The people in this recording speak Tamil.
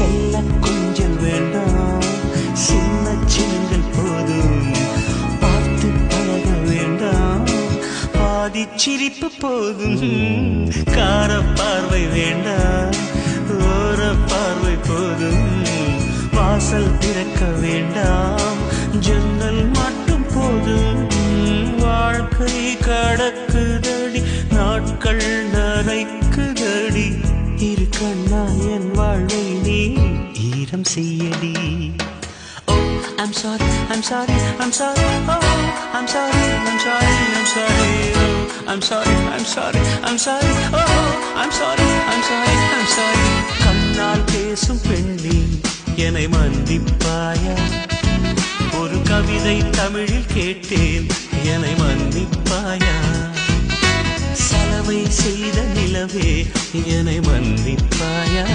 செல்ல கொஞ்சல் வேண்டாம், சின்ன சின்னங்கள் போதும். பார்த்து பழக வேண்டாம், பாதி சிரிப்பு போதும். கார பார்வை வேண்டாம், ஓர பார்வை போதும். வாசல் திறக்க வேண்டாம், ஜன்னல் மட்டும் போதும். வாழ்க்கை கடக்குதடி, நாட்கள் நரைக்குதடி. இரு கண்ணா என் வாழ்வை நீ ஈரம் செய்யடி. Oh, I'm sorry, I'm sorry, I'm sorry. Oh, I'm sorry, I'm sorry, I'm sorry. Oh, I'm sorry, I'm sorry, I'm sorry. Oh, I'm sorry, I'm sorry, I'm sorry. கண்ணால் பேசும் பெண்ணே என்னை மன்னிப்பாயா? ஒரு கவிதை தமிழில் கேட்டேன், என்னை மன்னிப்பாயா? சலவை செய்த நிலவே என்னை மன்னிப்பாயா?